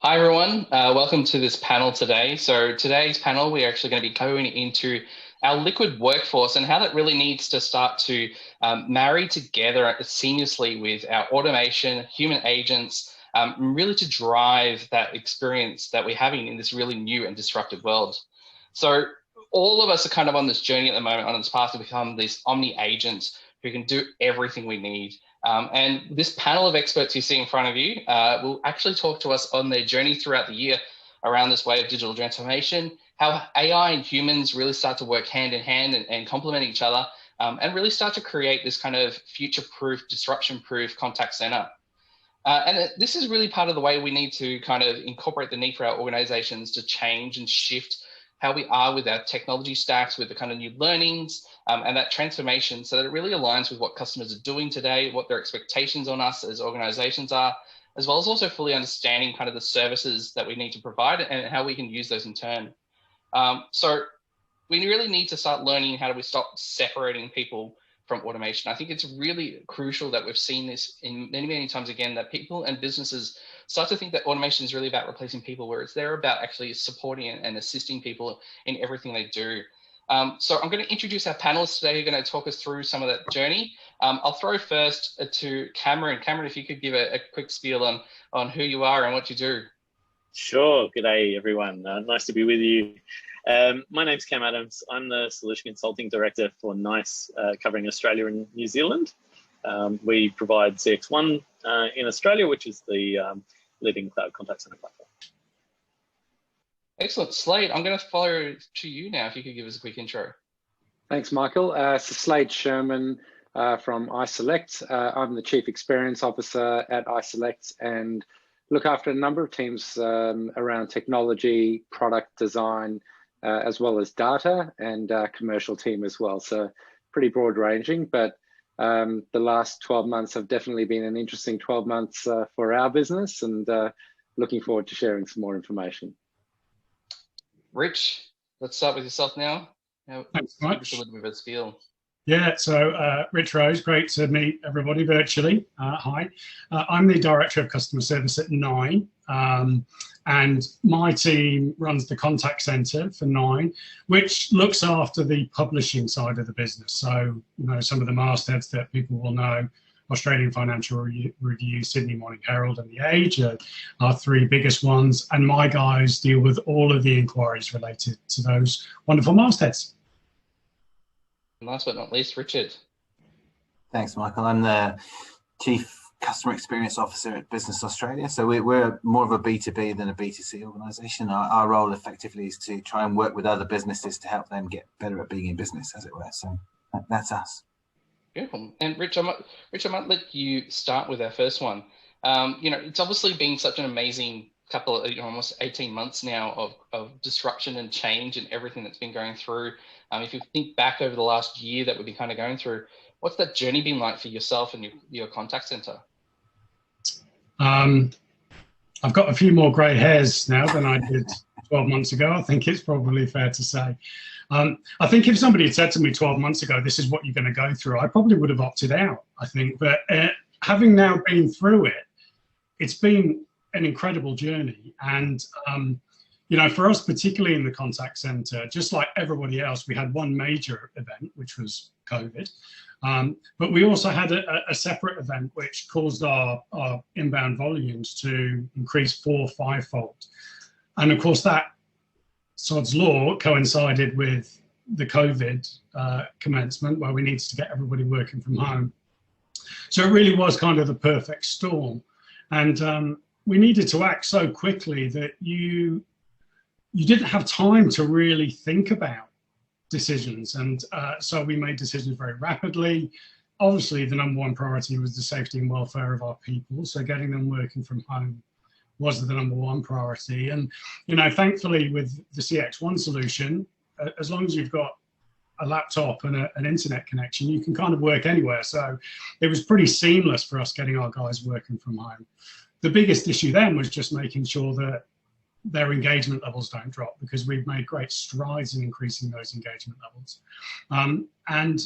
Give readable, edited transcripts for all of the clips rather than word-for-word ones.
Hi everyone, welcome to this panel today. So today's panel, we're actually going to be going into our liquid workforce and how that really needs to start to marry together seamlessly with our automation, human agents, really to drive that experience that we're having in this really new and disruptive world. So all of us are kind of on this journey at the moment, on this path to become these omni agents who can do everything we need. And this panel of experts you see in front of you will actually talk to us on their journey throughout the year around this way of digital transformation, how AI and humans really start to work hand in hand and complement each other, and really start to create this kind of future-proof, disruption-proof contact center. And this is really part of the way we need to kind of incorporate the need for our organizations to change and shift how we are with our technology stacks, with the kind of new learnings and that transformation, so that it really aligns with what customers are doing today, what their expectations on us as organizations are, as well as also fully understanding kind of the services that we need to provide and how we can use those in turn. So we really need to start learning how do we stop separating people from automation. I think it's really crucial that we've seen this in many times again, that people and businesses start to think that automation is really about replacing people, whereas they're about actually supporting and assisting people in everything they do. So I'm going to introduce our panelists today who are going to talk us through some of that journey. I'll throw first to Cameron. Cameron, if you could give a quick spiel on who you are and what you do. Sure. Good day, everyone. Nice to be with you. My name's Cam Adams. I'm the Solution Consulting Director for NICE, covering Australia and New Zealand. We provide CX1 in Australia, which is the leading cloud contact center platform. Excellent. Slade, I'm going to follow to you now, if you could give us a quick intro. Thanks, Michael. So Slade Sherman from iSelect. I'm the Chief Experience Officer at iSelect and look after a number of teams around technology, product design, as well as data and commercial team as well. So pretty broad ranging, but the last 12 months have definitely been an interesting 12 months for our business, and looking forward to sharing some more information. Rich, let's start with yourself now. Thanks so much. A little bit of a spiel. Yeah, so Rich Rose, great to meet everybody virtually. Hi, I'm the Director of Customer Service at Nine, and my team runs the contact centre for Nine, which looks after the publishing side of the business. So, you know, some of the mastheads that people will know, Australian Financial Review, Sydney Morning Herald and The Age are our three biggest ones, and my guys deal with all of the inquiries related to those wonderful mastheads. Last but not least, Richard. Thanks, Michael. I'm the Chief Customer Experience Officer at Business Australia. So we're more of a B2B than a B2C organisation. Our role effectively is to try and work with other businesses to help them get better at being in business, as it were. So that's us. Beautiful. And Rich, I might let you start with our first one. You know, it's obviously been such an amazing couple of, almost 18 months now of disruption and change and everything that's been going through. If you think back over the last year that we've been kind of going through, what's that journey been like for yourself and your contact center? I've got a few more grey hairs now than I did 12 months ago. I think it's probably fair to say. I think if somebody had said to me 12 months ago, this is what you're going to go through, I probably would have opted out, I think. But having now been through it, it's been an incredible journey. And, you know, for us, particularly in the contact center, just like everybody else, we had one major event, which was COVID. But we also had a separate event which caused our inbound volumes to increase 4- or 5-fold. And of course, that sod's law coincided with the COVID commencement, where we needed to get everybody working from home. So it really was kind of the perfect storm. And we needed to act so quickly that you didn't have time to really think about decisions. And so we made decisions very rapidly. Obviously, the #1 priority was the safety and welfare of our people. So getting them working from home was the #1 priority. And, you know, thankfully with the CX1 solution, as long as you've got a laptop and an internet connection, you can kind of work anywhere. So it was pretty seamless for us getting our guys working from home. The biggest issue then was just making sure that their engagement levels don't drop, because we've made great strides in increasing those engagement levels. And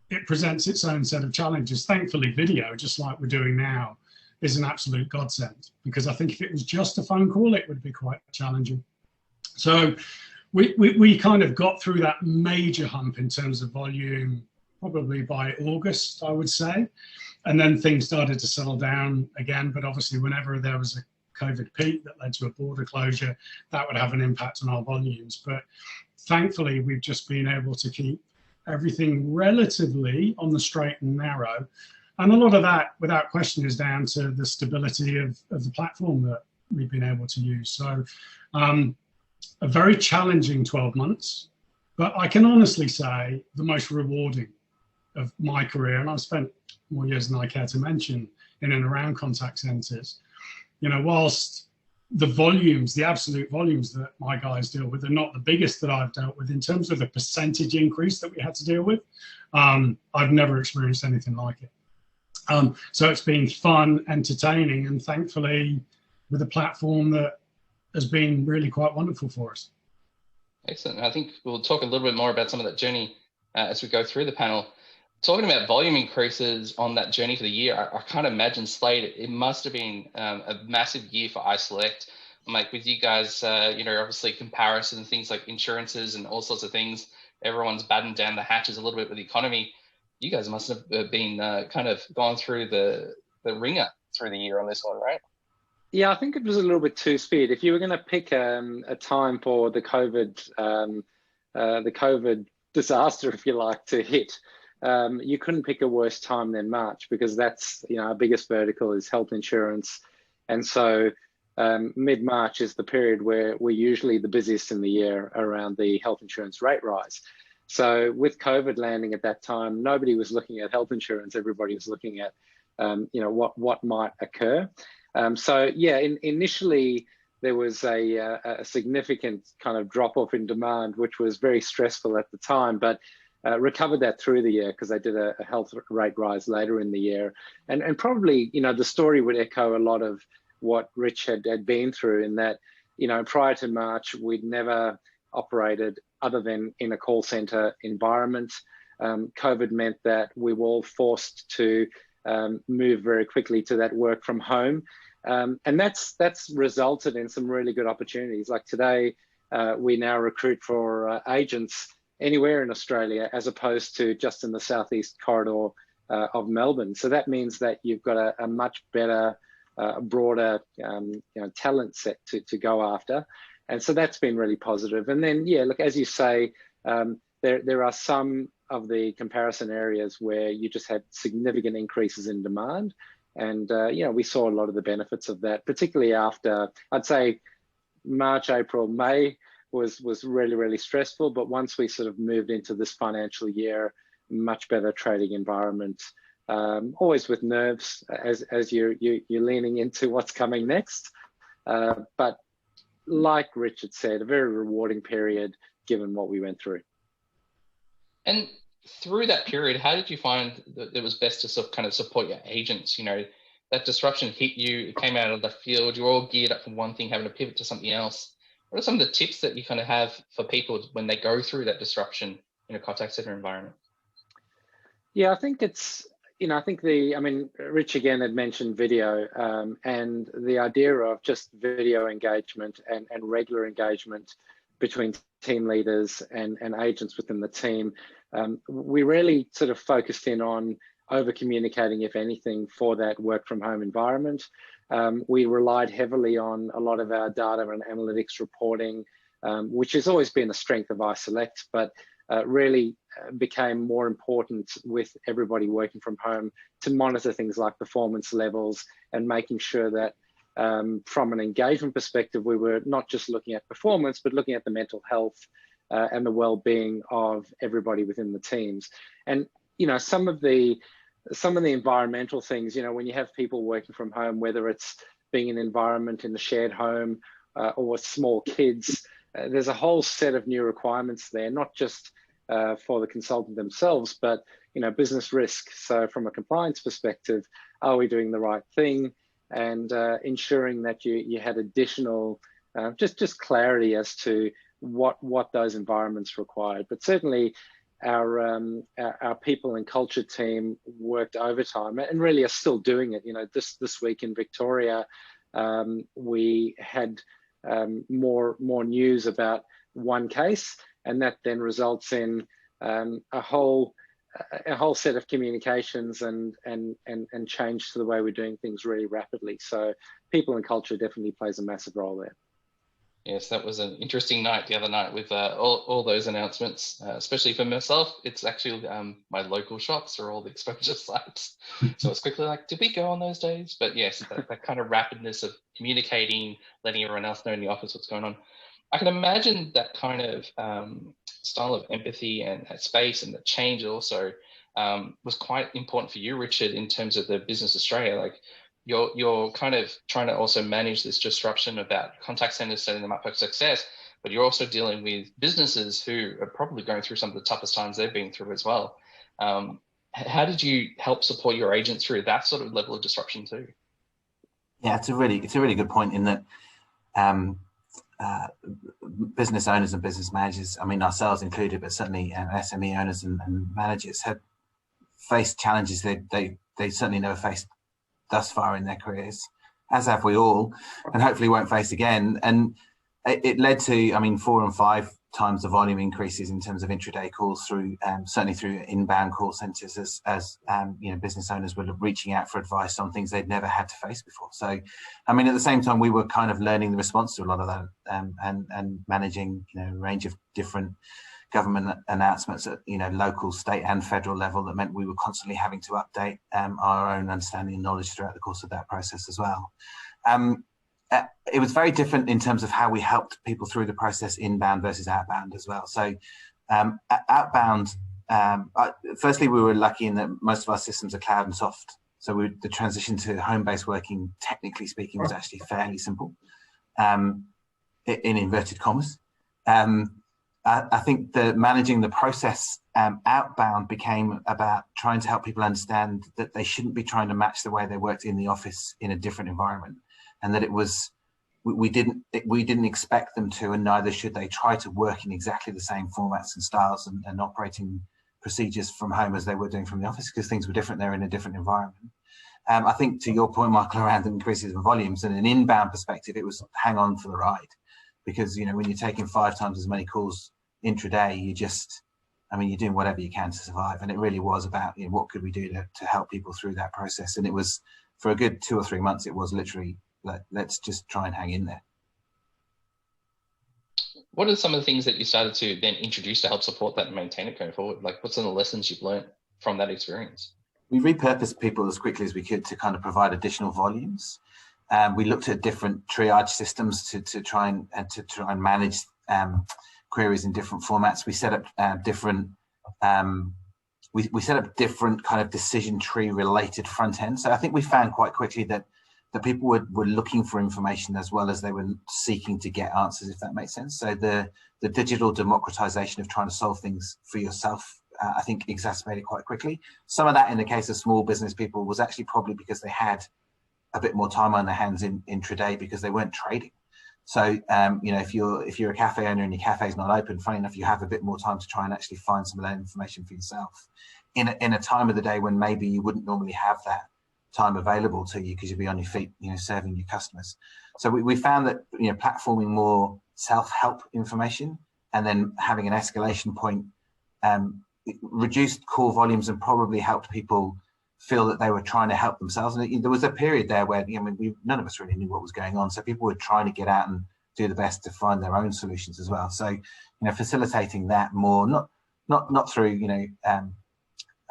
it presents its own set of challenges. Thankfully, video, just like we're doing now, is an absolute godsend, because I think if it was just a phone call, it would be quite challenging. So we kind of got through that major hump in terms of volume probably by August, I would say. And then things started to settle down again. But obviously, whenever there was a COVID peak that led to a border closure, that would have an impact on our volumes. But thankfully, we've just been able to keep everything relatively on the straight and narrow. And a lot of that, without question, is down to the stability of the platform that we've been able to use. So a very challenging 12 months, but I can honestly say the most rewarding of my career. And I've spent more years than I care to mention in and around contact centers. You know, whilst the volumes, the absolute volumes that my guys deal with are not the biggest that I've dealt with in terms of the percentage increase that we had to deal with, I've never experienced anything like it. So it's been fun, entertaining, and thankfully with a platform that has been really quite wonderful for us. Excellent. I think we'll talk a little bit more about some of that journey as we go through the panel. Talking about volume increases on that journey for the year, I can't imagine, Slade, it must have been a massive year for iSelect. Like with you guys, you know, obviously comparison and things like insurances and all sorts of things, everyone's battened down the hatches a little bit with the economy. You guys must have been kind of gone through the ringer through the year on this one, right? Yeah, I think it was a little bit too speed. If you were going to pick a time for the COVID disaster, if you like, to hit, you couldn't pick a worse time than March, because that's, you know, our biggest vertical is health insurance. And so mid-March is the period where we're usually the busiest in the year around the health insurance rate rise. So with COVID landing at that time, nobody was looking at health insurance. Everybody was looking at, you know, what might occur. So yeah, initially there was a significant kind of drop off in demand, which was very stressful at the time, but recovered that through the year because they did a health rate rise later in the year. And probably, you know, the story would echo a lot of what Rich had been through, in that, you know, prior to March, we'd never operated other than in a call center environment. COVID meant that we were all forced to move very quickly to that work from home. And that's resulted in some really good opportunities. Like today, we now recruit for agents anywhere in Australia, as opposed to just in the southeast corridor of Melbourne. So that means that you've got a much better, broader, you know, talent set to go after. And so that's been really positive. And then, yeah, look, as you say, there are some of the comparison areas where you just had significant increases in demand. And, you know, we saw a lot of the benefits of that, particularly after, I'd say, March, April, May was really, really stressful. But once we sort of moved into this financial year, much better trading environment, always with nerves as you're leaning into what's coming next. But like Richard said, a very rewarding period given what we went through. And through that period, how did you find that it was best to sort of kind of support your agents? You know, that disruption hit you, it came out of the field, you're all geared up for one thing, having to pivot to something else. What are some of the tips that you kind of have for people when they go through that disruption in a contact center environment? Yeah, I think it's, you know, I think I mean, Rich again had mentioned video, and the idea of just video engagement and regular engagement between team leaders and agents within the team. We really sort of focused in on over communicating, if anything, for that work from home environment. We relied heavily on a lot of our data and analytics reporting, which has always been a strength of iSelect, but really became more important with everybody working from home to monitor things like performance levels and making sure that from an engagement perspective, we were not just looking at performance, but looking at the mental health and the well-being of everybody within the teams. And, you know, some of the environmental things, you know, when you have people working from home, whether it's being an environment in the shared home or small kids, there's a whole set of new requirements there, not just for the consultant themselves, but, you know, business risk. So from a compliance perspective, are we doing the right thing? And ensuring that you had additional, just clarity as to what those environments required. But certainly our people and culture team worked overtime and really are still doing it. You know, this week in Victoria, we had more news about one case, and that then results in a whole set of communications and change to the way we're doing things really rapidly. So people and culture definitely plays a massive role there. Yes, that was an interesting night the other night with all those announcements, especially for myself. It's actually my local shops are all the exposure sites. So it's quickly like, did we go on those days? But yes, that kind of rapidness of communicating, letting everyone else know in the office what's going on. I can imagine that kind of style of empathy and that space and the change also was quite important for you, Richard, in terms of the Business Australia. Like, you're kind of trying to also manage this disruption about contact centers, setting them up for success, but you're also dealing with businesses who are probably going through some of the toughest times they've been through as well. How did you help support your agents through that sort of level of disruption too? Yeah, it's a really good point in that business owners and business managers, I mean ourselves included, but certainly SME owners and managers have faced challenges they certainly never faced thus far in their careers, as have we all, and hopefully won't face again. And it led to, I mean, 4 and 5 times the volume increases in terms of intraday calls through, certainly through inbound call centres, as you know, business owners were reaching out for advice on things they'd never had to face before. So, I mean, at the same time, we were kind of learning the response to a lot of that, and managing, you know, a range of different government announcements at, you know, local, state and federal level. That meant we were constantly having to update our own understanding and knowledge throughout the course of that process as well. It was very different in terms of how we helped people through the process, inbound versus outbound as well. So outbound, firstly, we were lucky in that most of our systems are cloud and soft. So the transition to home-based working, technically speaking, was actually fairly simple, in inverted commas. I think that managing the process outbound became about trying to help people understand that they shouldn't be trying to match the way they worked in the office in a different environment, and that it was we didn't expect them to, and neither should they try to work in exactly the same formats and styles and operating procedures from home as they were doing from the office, because things were different. They're in a different environment. I think to your point, Michael, around the increases in volumes, and an inbound perspective, it was hang on for the ride. Because, you know, when you're taking 5 times as many calls intraday, you're doing whatever you can to survive. And it really was about, you know, what could we do to help people through that process? And it was, for a good 2 or 3 months, it was literally, let's just try and hang in there. What are some of the things that you started to then introduce to help support that and maintain it going forward? Like, what's some of the lessons you've learned from that experience? We repurposed people as quickly as we could to kind of provide additional volumes. We looked at different triage systems to try and manage queries in different formats. We set up different we set up different kind of decision tree related front ends. So I think we found quite quickly that the people were looking for information as well as they were seeking to get answers, if that makes sense. So the digital democratization of trying to solve things for yourself, I think, exacerbated quite quickly. Some of that, in the case of small business people, was actually probably because they had a bit more time on their hands intraday because they weren't trading. So, you know, if you're a cafe owner and your cafe is not open, funny enough, you have a bit more time to try and actually find some of that information for yourself in a time of the day when maybe you wouldn't normally have that time available to you because you'd be on your feet, you know, serving your customers. So we found that, you know, platforming more self-help information and then having an escalation point reduced call volumes and probably helped people feel that they were trying to help themselves. And there was a period there where, I mean, none of us really knew what was going on. So people were trying to get out and do the best to find their own solutions as well. So, you know, facilitating that more, not through, you know,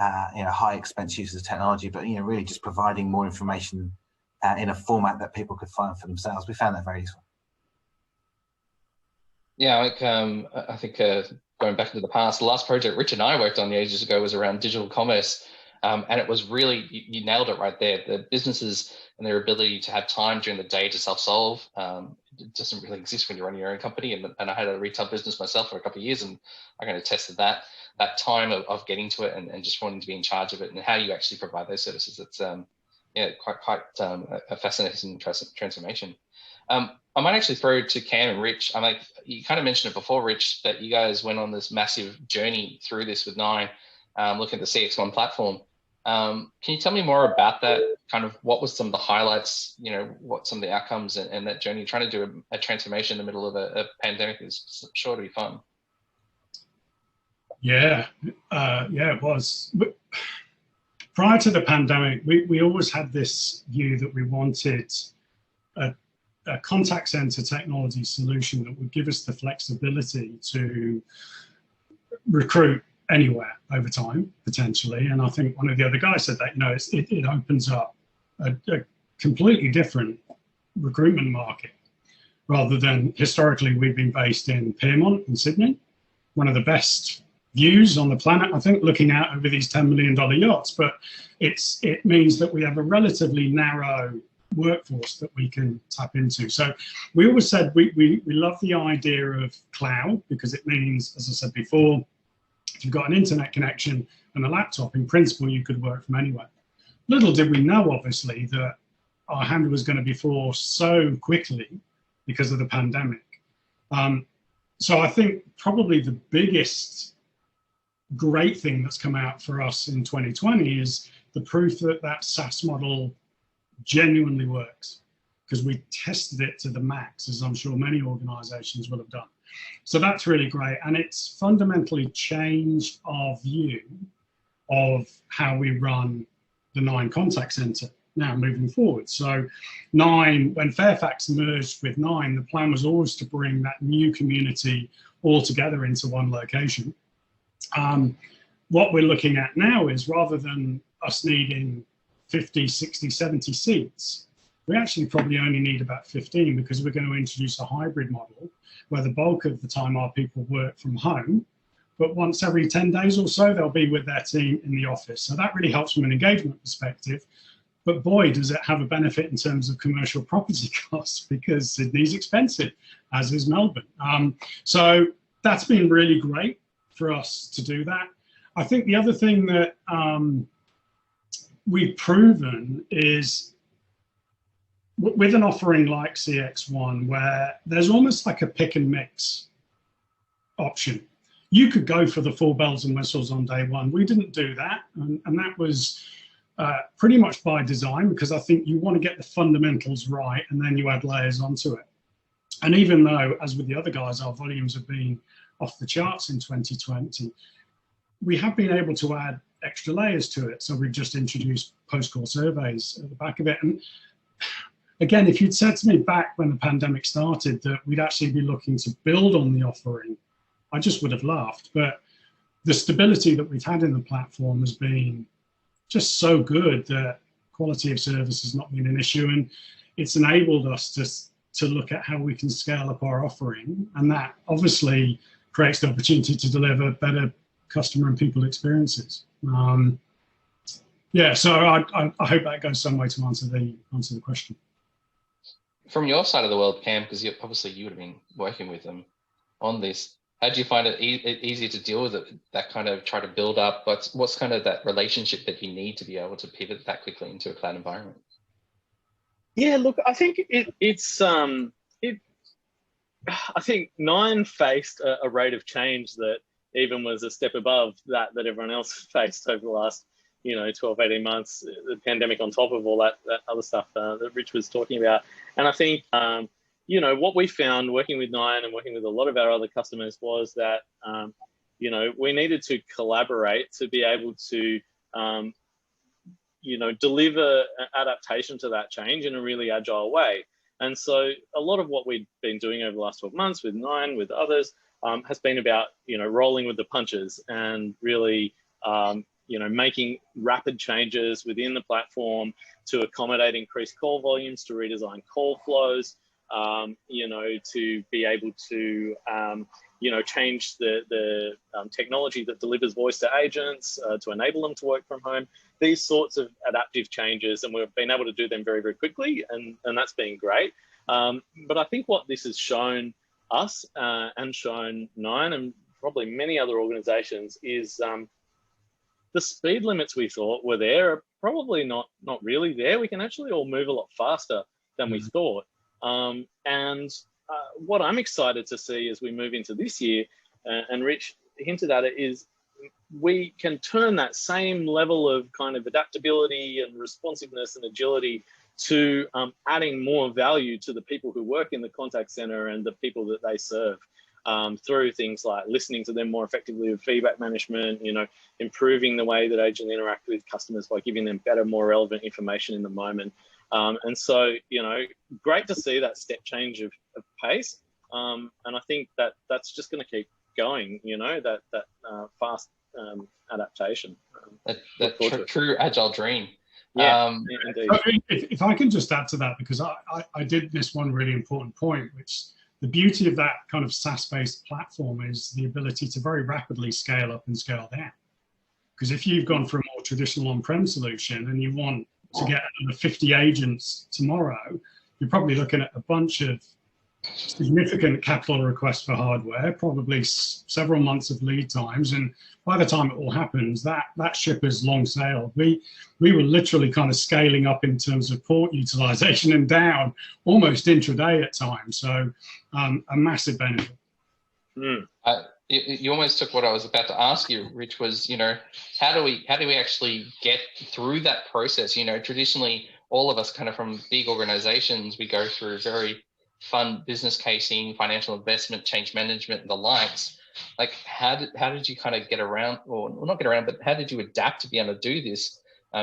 high expense use of technology, but, you know, really just providing more information in a format that people could find for themselves. We found that very useful. Yeah, like I think going back into the past, the last project Rich and I worked on ages ago was around digital commerce. And it was really, you nailed it right there. The businesses and their ability to have time during the day to self-solve, it doesn't really exist when you're running your own company. And I had a retail business myself for a couple of years, and I kind of tested that time of getting to it and just wanting to be in charge of it and how you actually provide those services. It's quite a fascinating transformation. I might actually throw it to Cam and Rich. I'm like, you kind of mentioned it before, Rich, that you guys went on this massive journey through this with Nine, looking at the CX1 platform. Can you tell me more about that? Kind of what was some of the highlights, you know, what some of the outcomes and that journey? Trying to do a transformation in the middle of a pandemic is sure to be fun. Yeah, yeah, it was. But prior to the pandemic, we always had this view that we wanted a contact center technology solution that would give us the flexibility to recruit anywhere over time, potentially. And I think one of the other guys said that, you know, it opens up a completely different recruitment market, rather than historically we've been based in Pyrmont in Sydney, one of the best views on the planet, I think, looking out over these $10 million yachts. But it means that we have a relatively narrow workforce that we can tap into. So we always said we love the idea of cloud, because it means, as I said before, if you've got an internet connection and a laptop, in principle, you could work from anywhere. Little did we know, obviously, that our hand was going to be forced so quickly because of the pandemic. So I think probably the biggest great thing that's come out for us in 2020 is the proof that that SaaS model genuinely works, because we tested it to the max, as I'm sure many organizations will have done. So that's really great. And it's fundamentally changed our view of how we run the Nine contact center now moving forward. So Nine, when Fairfax merged with Nine, the plan was always to bring that new community all together into one location. What we're looking at now is, rather than us needing 50, 60, 70 seats, we actually probably only need about 15, because we're going to introduce a hybrid model where the bulk of the time our people work from home, but once every 10 days or so, they'll be with their team in the office. So that really helps from an engagement perspective. But boy, does it have a benefit in terms of commercial property costs, because Sydney's expensive, as is Melbourne. So that's been really great for us to do that. I think the other thing that we've proven is, with an offering like CX1, where there's almost like a pick and mix option. You could go for the full bells and whistles on day one. We didn't do that. And that was pretty much by design, because I think you want to get the fundamentals right and then you add layers onto it. And even though, as with the other guys, our volumes have been off the charts in 2020, we have been able to add extra layers to it. So we've just introduced post-call surveys at the back of it. And again, if you'd said to me back when the pandemic started that we'd actually be looking to build on the offering, I just would have laughed. But the stability that we've had in the platform has been just so good that quality of service has not been an issue. And it's enabled us to look at how we can scale up our offering. And that obviously creates the opportunity to deliver better customer and people experiences. Yeah, so I hope that goes some way to answer the question. From your side of the world, Cam, because obviously you would have been working with them on this, how do you find it easier to deal with it, that kind of try to build up? What's kind of that relationship that you need to be able to pivot that quickly into a cloud environment? Yeah, look, I think I think Nine faced a rate of change that even was a step above that everyone else faced over the last, 12, 18 months, the pandemic on top of all that other stuff that Rich was talking about. And I think, what we found working with Nine and working with a lot of our other customers was that, we needed to collaborate to be able to, deliver adaptation to that change in a really agile way. And so a lot of what we've been doing over the last 12 months with Nine, with others, has been about, rolling with the punches and really, making rapid changes within the platform to accommodate increased call volumes, to redesign call flows, to be able to, change the technology that delivers voice to agents to enable them to work from home. These sorts of adaptive changes, and we've been able to do them very, very quickly, and that's been great. But I think what this has shown us and shown Nine and probably many other organizations is the speed limits we thought were there are probably not really there. We can actually all move a lot faster than we thought. What I'm excited to see as we move into this year, and Rich hinted at it, is we can turn that same level of kind of adaptability and responsiveness and agility to adding more value to the people who work in the contact center and the people that they serve, through things like listening to them more effectively with feedback management, you know, improving the way that agents interact with customers by giving them better, more relevant information in the moment. And so, you know, great to see that step change of pace. And I think that that's just going to keep going, you know, that fast adaptation. That true agile dream. Yeah, indeed. If I can just add to that, because I did miss one really important point, which the beauty of that kind of SaaS-based platform is the ability to very rapidly scale up and scale down. Because if you've gone for a more traditional on-prem solution and you want to get another 50 agents tomorrow, you're probably looking at a bunch of significant capital requests for hardware, probably several months of lead times, and by the time it all happens, that ship has long sailed. We were literally kind of scaling up in terms of port utilization and down almost intraday at times, so a massive benefit. You almost took what I was about to ask you, Rich, was, you know, how do we actually get through that process? You know, traditionally, all of us kind of from big organizations, we go through very fun business casing, financial investment, change management, and the likes. Like, how did you kind of get around, or not get around, but how did you adapt to be able to do this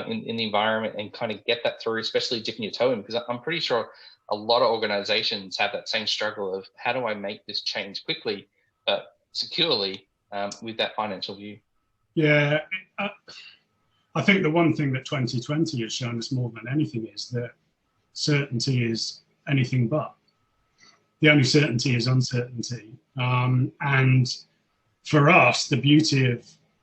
in the environment and kind of get that through, especially dipping your toe in? Because I'm pretty sure a lot of organizations have that same struggle of how do I make this change quickly, but securely, with that financial view. Yeah, I think the one thing that 2020 has shown us more than anything is that certainty is anything but. The only certainty is uncertainty. And for us, the beauty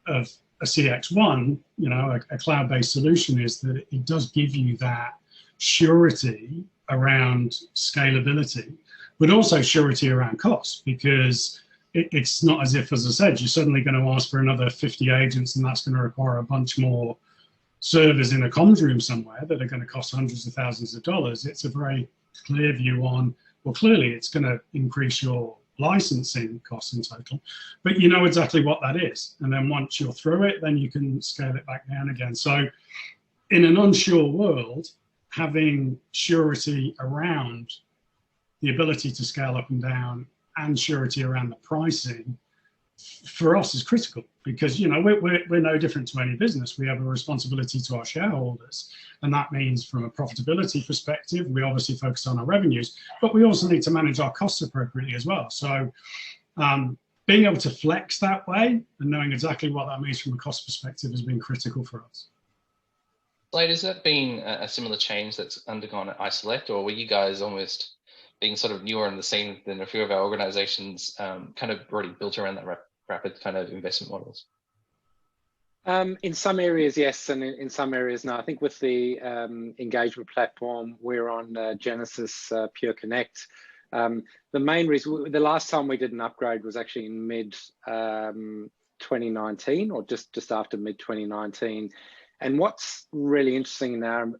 of a CX1, you know, a cloud-based solution, is that it does give you that surety around scalability, but also surety around cost, because it's not as if, as I said, you're suddenly going to ask for another 50 agents and that's going to require a bunch more servers in a comms room somewhere that are going to cost hundreds of thousands of dollars. It's a very clear view on, well, clearly it's going to increase your licensing costs in total, but you know exactly what that is. And then once you're through it, then you can scale it back down again. So in an unsure world, having surety around the ability to scale up and down and surety around the pricing for us is critical, because, you know, we're no different to any business. We have a responsibility to our shareholders, and that means from a profitability perspective, we obviously focus on our revenues, but we also need to manage our costs appropriately as well. So being able to flex that way and knowing exactly what that means from a cost perspective has been critical for us. Slade, has that been a similar change that's undergone at iSelect, or were you guys almost being sort of newer in the scene than a few of our organizations, kind of already built around that rapid kind of investment models? In some areas, yes, and in some areas, no. I think with the engagement platform, we're on Genesis Pure Connect. The main reason, the last time we did an upgrade was actually in mid 2019, or just after mid 2019. And what's really interesting in our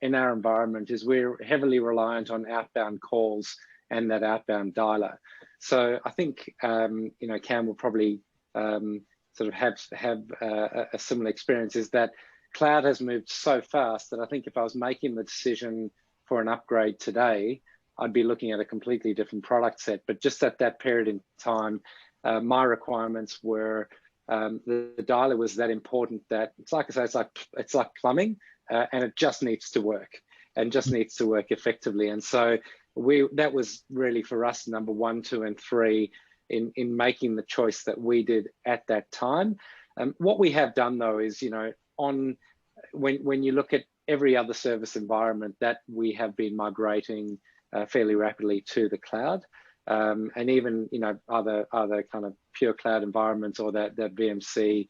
environment is we're heavily reliant on outbound calls and that outbound dialer. So I think you know, Cam will probably sort of have a similar experience, is that cloud has moved so fast that I think if I was making the decision for an upgrade today, I'd be looking at a completely different product set. But just at that period in time, my requirements were the dialer was that important that it's like I say, it's like plumbing, and it just needs to work, and just needs to work effectively. And so that was really for us number 1, 2, and 3 in making the choice that we did at that time. What we have done though is, you know, when you look at every other service environment, that we have been migrating fairly rapidly to the cloud. And even, you know, other kind of pure cloud environments, or that VMC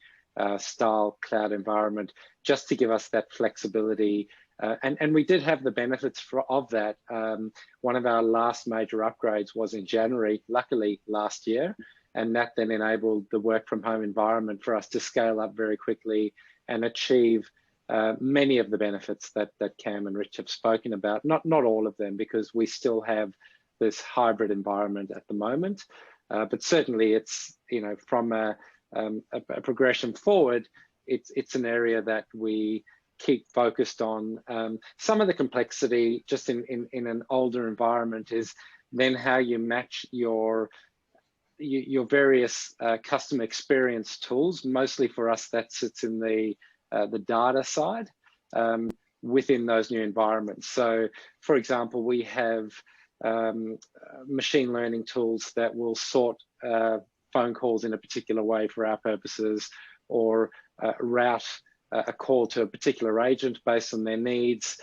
style cloud environment, just to give us that flexibility. And we did have the benefits of that. One of our last major upgrades was in January, luckily last year, and that then enabled the work from home environment for us to scale up very quickly and achieve many of the benefits that Cam and Rich have spoken about. Not all of them, because we still have this hybrid environment at the moment. But certainly, it's, you know, from a progression forward, it's an area that we keep focused on. Some of the complexity just in an older environment is then how you match your various customer experience tools. Mostly for us, that sits in the data side within those new environments. So, for example, we have machine learning tools that will sort phone calls in a particular way for our purposes, or route a call to a particular agent based on their needs,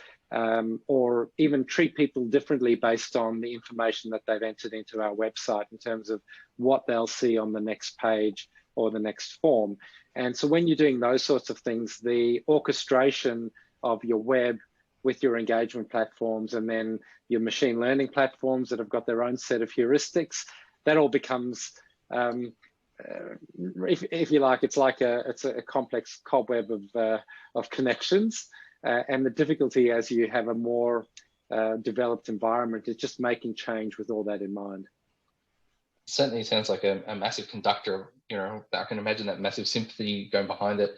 or even treat people differently based on the information that they've entered into our website in terms of what they'll see on the next page or the next form. And so when you're doing those sorts of things, the orchestration of your web with your engagement platforms and then your machine learning platforms that have got their own set of heuristics, that all becomes, if you like, it's a complex cobweb of connections. And the difficulty as you have a more developed environment is just making change with all that in mind. Certainly sounds like a massive conductor. You know, I can imagine that massive sympathy going behind it.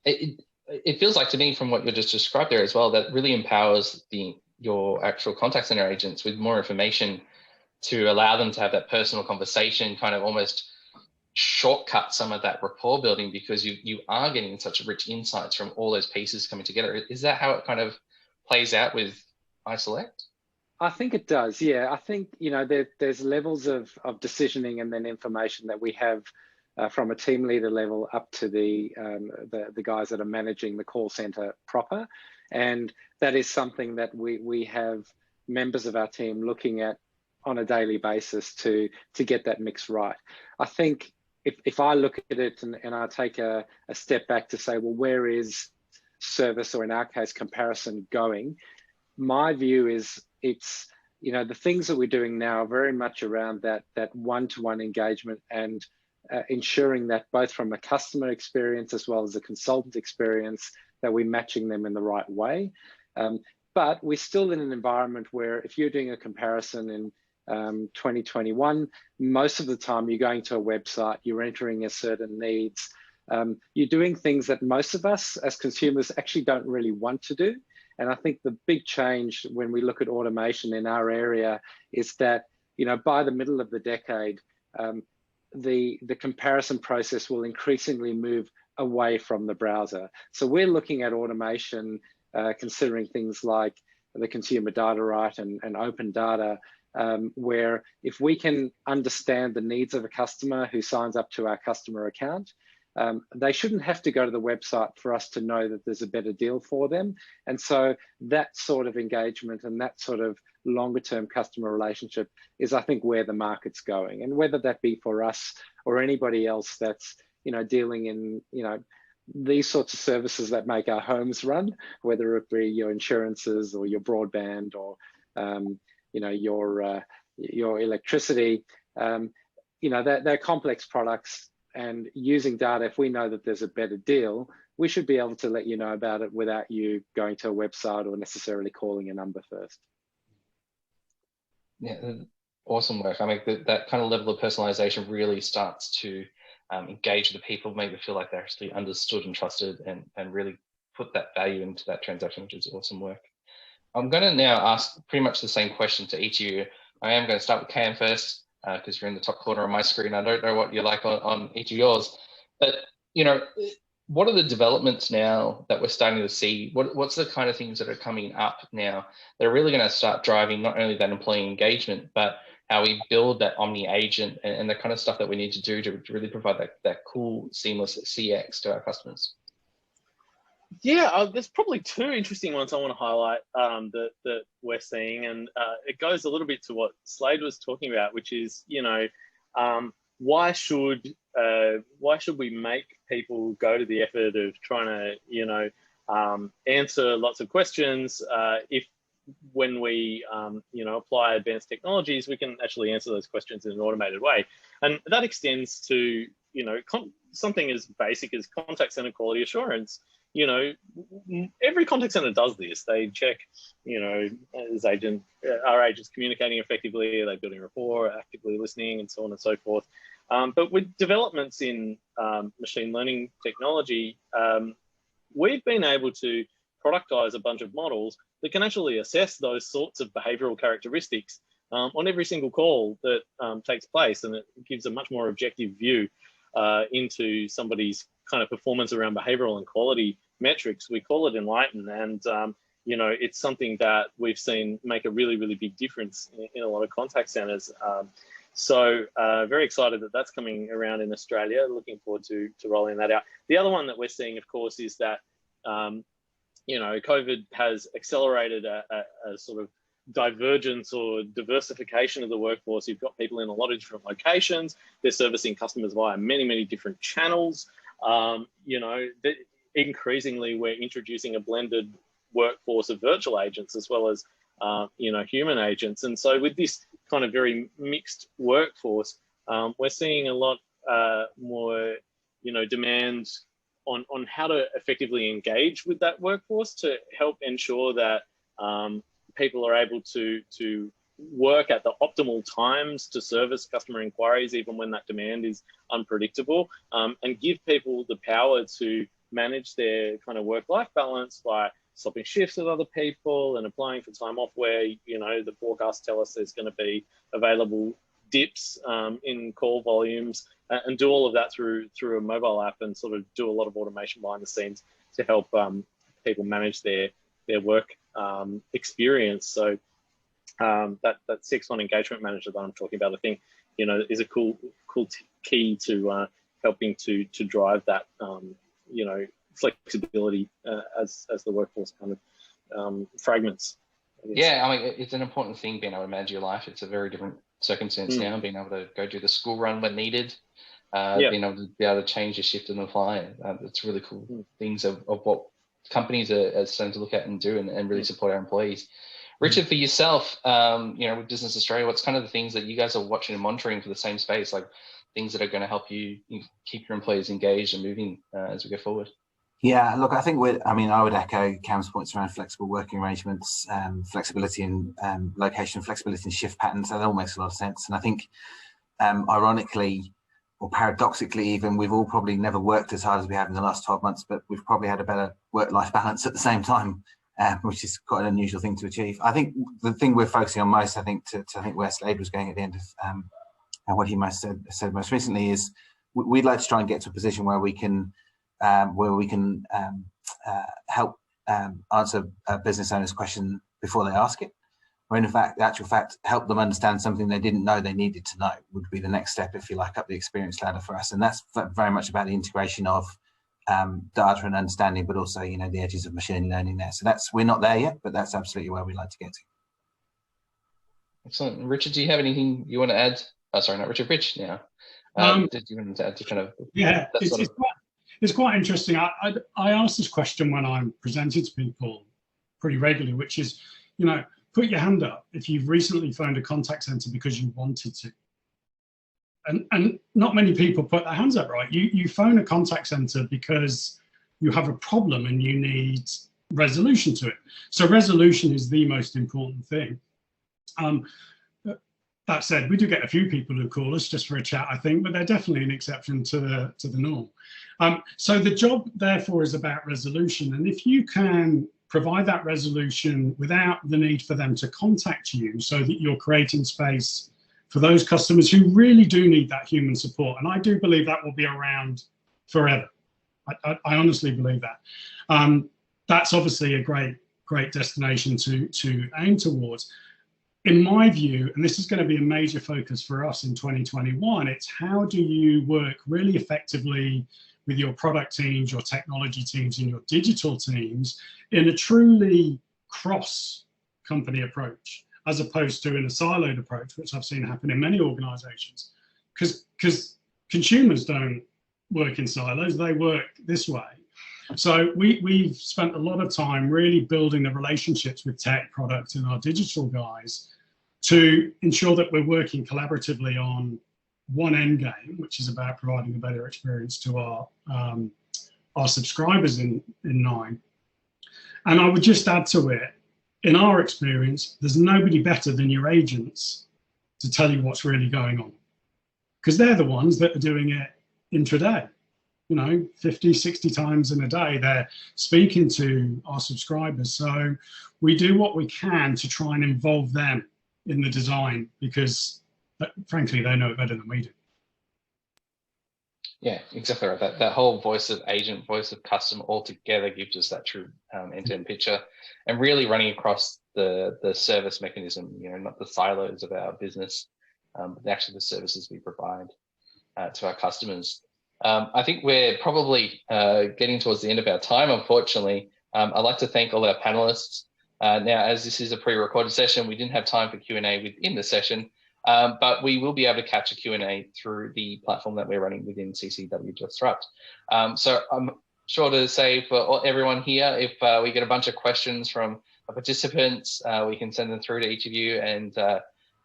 It feels like to me, from what you just described there as well, that really empowers your actual contact center agents with more information to allow them to have that personal conversation, kind of almost shortcut some of that rapport building, because you are getting such rich insights from all those pieces coming together. Is that how it kind of plays out with iSelect? I think it does, yeah. I think, you know, there's levels of decisioning and then information that we have from a team leader level up to the guys that are managing the call center proper. And that is something that we have members of our team looking at on a daily basis to get that mix right. I think if I look at it and I take a step back to say, well, where is service, or in our case, comparison going? My view is it's, you know, the things that we're doing now are very much around that one-to-one engagement and ensuring that both from a customer experience as well as a consultant experience, that we're matching them in the right way. But we're still in an environment where if you're doing a comparison in 2021, most of the time you're going to a website, you're entering a certain needs, you're doing things that most of us as consumers actually don't really want to do. And I think the big change when we look at automation in our area is that, you know, by the middle of the decade, the comparison process will increasingly move away from the browser. So we're looking at automation, considering things like the consumer data right and open data, where if we can understand the needs of a customer who signs up to our customer account, they shouldn't have to go to the website for us to know that there's a better deal for them. And so that sort of engagement and that sort of longer term customer relationship is, I think, where the market's going. And whether that be for us or anybody else that's, you know, dealing in, you know, these sorts of services that make our homes run, whether it be your insurances or your broadband or, you know, your electricity, you know, they're complex products. And using data, if we know that there's a better deal, we should be able to let you know about it without you going to a website or necessarily calling a number first. Yeah, awesome work. I mean, that kind of level of personalization really starts to engage the people, make them feel like they're actually understood and trusted, and really put that value into that transaction, which is awesome work. I'm going to now ask pretty much the same question to each of you. I am going to start with Cam first, because you're in the top corner of my screen. I don't know what you like on each of yours, but, you know, what are the developments now that we're starting to see? What's the kind of things that are coming up now that are really going to start driving not only that employee engagement, but how we build that omni agent and the kind of stuff that we need to do to really provide that cool, seamless CX to our customers? Yeah, there's probably two interesting ones I want to highlight that we're seeing, and it goes a little bit to what Slade was talking about, which is, you know, why should we make people go to the effort of trying to, you know, answer lots of questions if when we, you know, apply advanced technologies, we can actually answer those questions in an automated way. And that extends to, you know, something as basic as contact center quality assurance. you know, every contact center does this. They check, you know, are agents communicating effectively? Are they building rapport, actively listening, and so on and so forth. But with developments in machine learning technology, we've been able to productize a bunch of models that can actually assess those sorts of behavioral characteristics on every single call that takes place, and it gives a much more objective view into somebody's kind of performance around behavioral and quality metrics. We call it Enlighten, and you know, it's something that we've seen make a really, really big difference in a lot of contact centers. So very excited that that's coming around in Australia. Looking forward to rolling that out. The other one that we're seeing, of course, is that you know, COVID has accelerated a sort of divergence or diversification of the workforce. You've got people in a lot of different locations. They're servicing customers via many, many different channels. You know, increasingly we're introducing a blended workforce of virtual agents as well as you know, human agents. And so with this kind of very mixed workforce, we're seeing a lot more, you know, demand on how to effectively engage with that workforce to help ensure that people are able to work at the optimal times to service customer inquiries, even when that demand is unpredictable, and give people the power to manage their kind of work-life balance by swapping shifts with other people and applying for time off where, you know, the forecasts tell us there's going to be available dips in call volumes, and do all of that through a mobile app, and sort of do a lot of automation behind the scenes to help people manage their work experience. So that CX1 engagement manager that I'm talking about, I think, you know, is a cool key to helping to drive that you know, flexibility as the workforce kind of fragments. Yeah, I mean, it's an important thing being able to manage your life. It's a very different circumstance now, being able to go do the school run when needed, being able to change your shift on the fly. It's really cool things of what companies are starting to look at and do, and really support our employees. Richard, for yourself, you know, with Business Australia, what's kind of the things that you guys are watching and monitoring for the same space, like things that are going to help you keep your employees engaged and moving as we go forward? Yeah, look, I think I would echo Cam's points around flexible working arrangements, flexibility in location, flexibility in shift patterns. That all makes a lot of sense. And I think, ironically, or paradoxically even, we've all probably never worked as hard as we have in the last 12 months, but we've probably had a better work-life balance at the same time, which is quite an unusual thing to achieve. I think the thing we're focusing on most, I think where Slade was going at the end of what he said most recently, is we'd like to try and get to a position where we can help answer a business owner's question before they ask it, or in fact, actual fact, help them understand something they didn't know they needed to know would be the next step, if you like, up the experience ladder for us. And that's very much about the integration of data and understanding, but also, you know, the edges of machine learning there. So we're not there yet, but that's absolutely where we'd like to get to. Excellent. Richard, do you have anything you want to add? Oh, sorry, not Richard, Rich now. Did you want to add to kind of... Yeah, it's quite interesting. I ask this question when I'm presenting to people pretty regularly, which is, you know, put your hand up if you've recently phoned a contact center because you wanted to. And not many people put their hands up, right? You phone a contact center because you have a problem and you need resolution to it. So resolution is the most important thing. That said, we do get a few people who call us just for a chat, I think, but they're definitely an exception to the norm. So the job, therefore, is about resolution. And if you can provide that resolution without the need for them to contact you, so that you're creating space for those customers who really do need that human support, and I do believe that will be around forever. I honestly believe that. That's obviously a great destination to aim towards. In my view, and this is going to be a major focus for us in 2021, it's how do you work really effectively with your product teams, your technology teams, and your digital teams in a truly cross-company approach, as opposed to in a siloed approach, which I've seen happen in many organizations. Because consumers don't work in silos, they work this way. So we've spent a lot of time really building the relationships with tech, product, and our digital guys to ensure that we're working collaboratively on one end game, which is about providing a better experience to our our subscribers in 9. And I would just add to it, in our experience, there's nobody better than your agents to tell you what's really going on, because they're the ones that are doing it intraday. 50, 60 times in a day, they're speaking to our subscribers. So we do what we can to try and involve them in the design, because frankly, they know it better than we do. Yeah, exactly right. That whole voice of agent, voice of customer all together gives us that true end-to-end picture, and really running across the service mechanism, not the silos of our business, but actually the services we provide to our customers. I think we're probably getting towards the end of our time, unfortunately. I'd like to thank all our panelists. Now, as this is a pre-recorded session, we didn't have time for Q&A within the session, but we will be able to catch a Q&A through the platform that we're running within CCW Disrupt. So I'm sure to say for everyone here, if we get a bunch of questions from participants, we can send them through to each of you and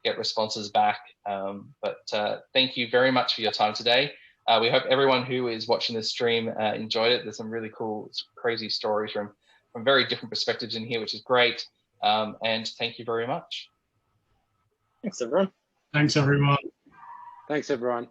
get responses back. But thank you very much for your time today. We hope everyone who is watching this stream enjoyed it. There's some really cool, crazy stories from very different perspectives in here, which is great. And thank you very much. Thanks, everyone. Thanks, everyone. Thanks, everyone.